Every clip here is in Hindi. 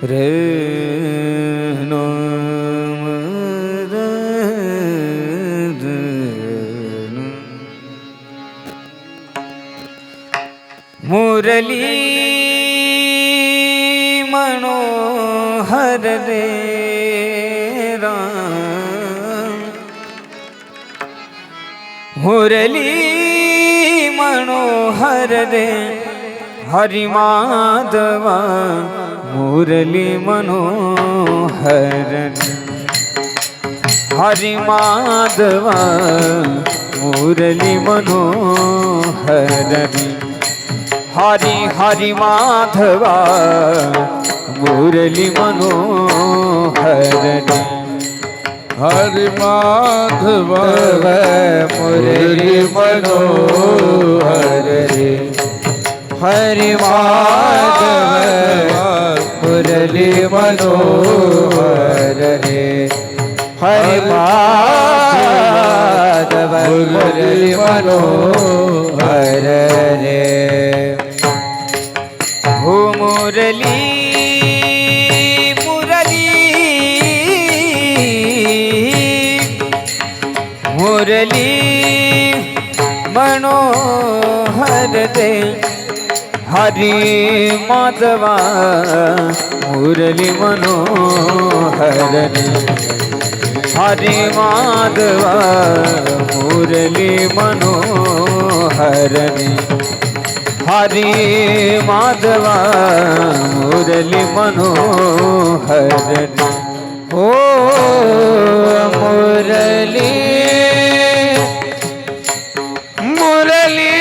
रे नो रे रे मुरली मनोहर रे राम मुरली मनोहर रे हरि माधवा मुरली मनोहर हरि माधवा मुरली मनोहर हरि हरि माधवा मुरली मनोहर हरि माधवा मुरली मनोहर हरि माधव मुरली मनोहर हरि माधव मुरली मनोहर हो मुरली मुरली मनोहर हरि माधवा मुरली मनोहर हरि माधवा मुरली मनोहर हरि माधवा मुरली मनोहर ओ मुरली मुरली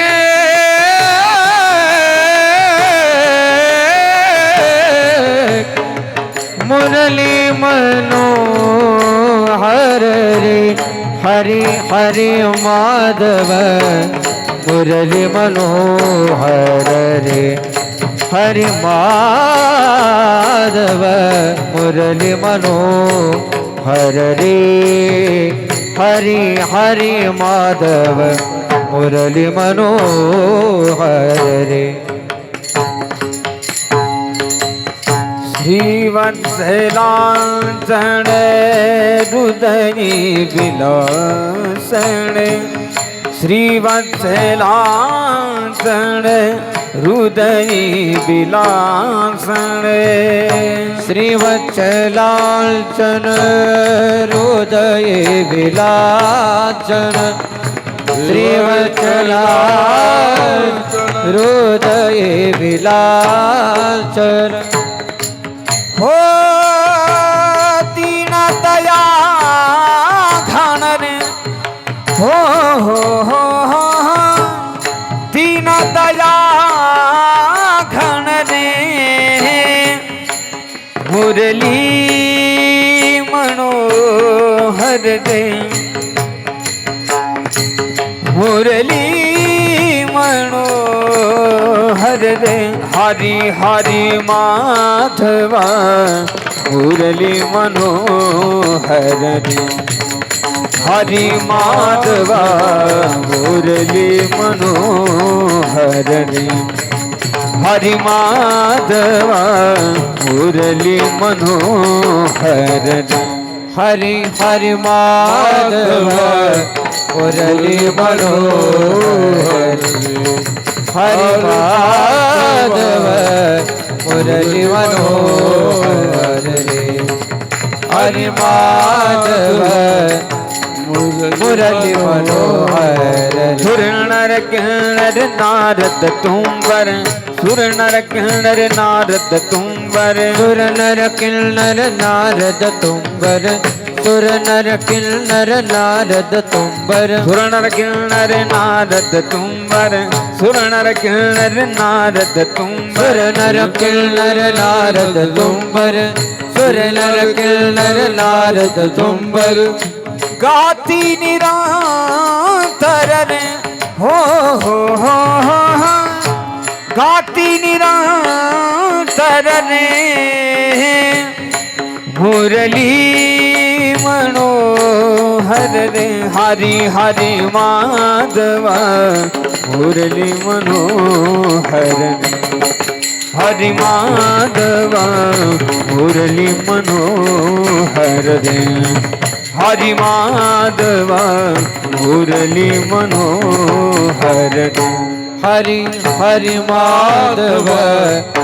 मुरली मनोहर हरि हरि माधव मुरली मनोहर हरि माधव मुरली मनोहर हरि हरि माधव मुरली मनोहर श्रीवत्सलांचन हृदय विलासन श्रीवत्सलांचन हृदय विलासन श्रीवत्सलांचन हृदय विलासन श्रीवत्सलांचन हृदय विलासन हो दीन दया घन रे हो दीन दया घन रे मुरली मनोहर मुरली मनोहर हरि हरि माधवा मुरली मनोहर हरि माधवा मुरली मनोहर हरि माधवा मुरली मनोहर हरि हरि माधवा मुरली मनोहर हरि माधव मुरली मनोहर हरि माधव मुरली मनोहर सुर नर किन्नर नारद तुम्बर सुर नर किन्नर नारद तुम्बर सुर नर किन्नर नारद तुम्बर सुर नर किन्नर नारद तुम्बर सुर नर किन्नर नारद तुम्बर सुर नर किन्नर नारद तुम्बर नर किन्नर नारद तुम्बर सुर नर किन्नर नारद तुम्बर गाती निरंतर हो गाती निरंतर मुरली मनोहर हरि हरि माधवा मुरली मनोहर हरि माधव मुरली मनोहर रे हरि माधव मुरली मनोहर रे हरि हरि माधव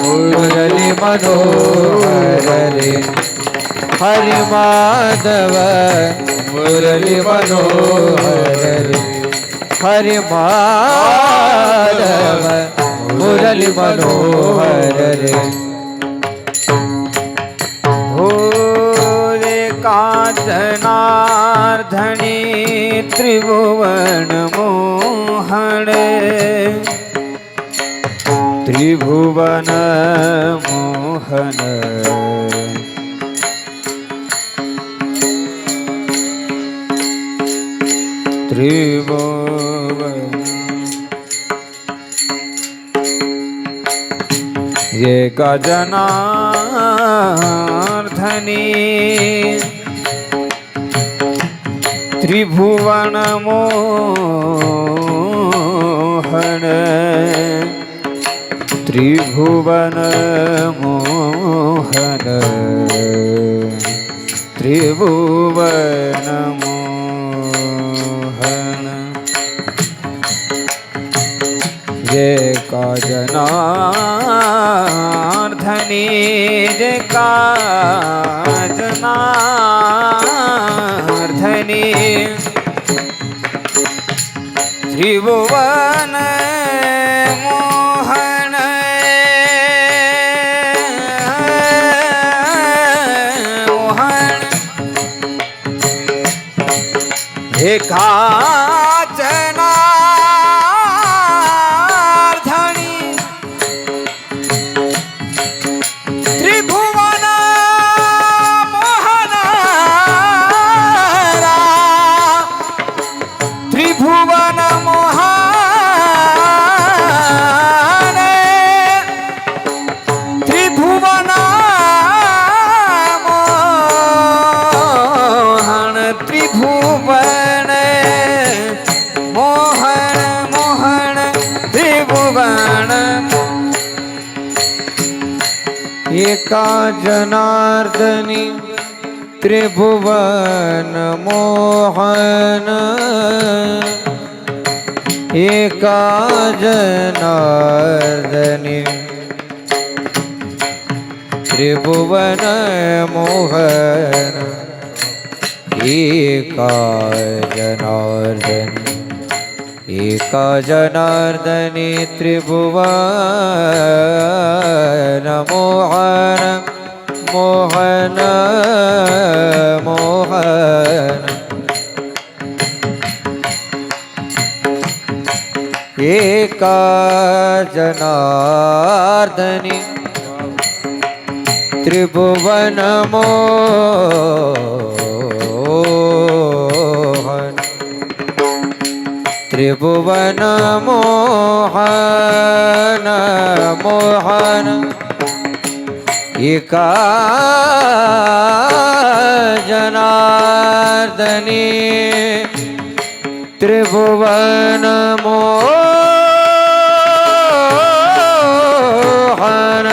मुरली मनोहर रे हरि माधव मुरली मनोहर रे हरि माधव मुरली मनोहर रे हो रे कांचनार्धनी त्रिभुवन मोहन त्रिभुवन मोहन त्रिभुवन ये गजनार्धनी त्रिभुवन मोहन त्रिभुवन मोहन त्रिभुवन मोहन ये काजनार्धनी ये काजनार्धनी त्रिभुवन मोहन मोहन हे काचनार्धनी त्रिभुवन मोहन त्रिभुवन मोहन त्रिभुवन मोहन त्रिभुवन मोहन मोहन त्रिभुवन एका जनार्दनी त्रिभुवन मोहन एका जनार्दनी त्रिभुवन मोहन एका जनार्दनी एका जनार्दनी त्रिभुवन मोहन मोहन मोहन एका जनार्दनी त्रिभुवन मोहन त्रिभुवन मोहन मोहन एका जनार्दनी त्रिभुवन मोहन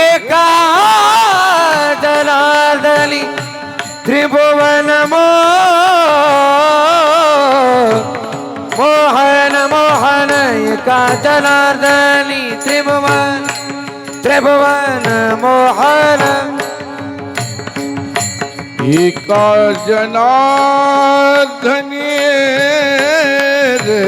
एका जनार्दनी त्रिभुवन मोहन मोहन एका जनार्दनी त्रिभुवन त्रिभुवन मोहन एका जनार्दनी रे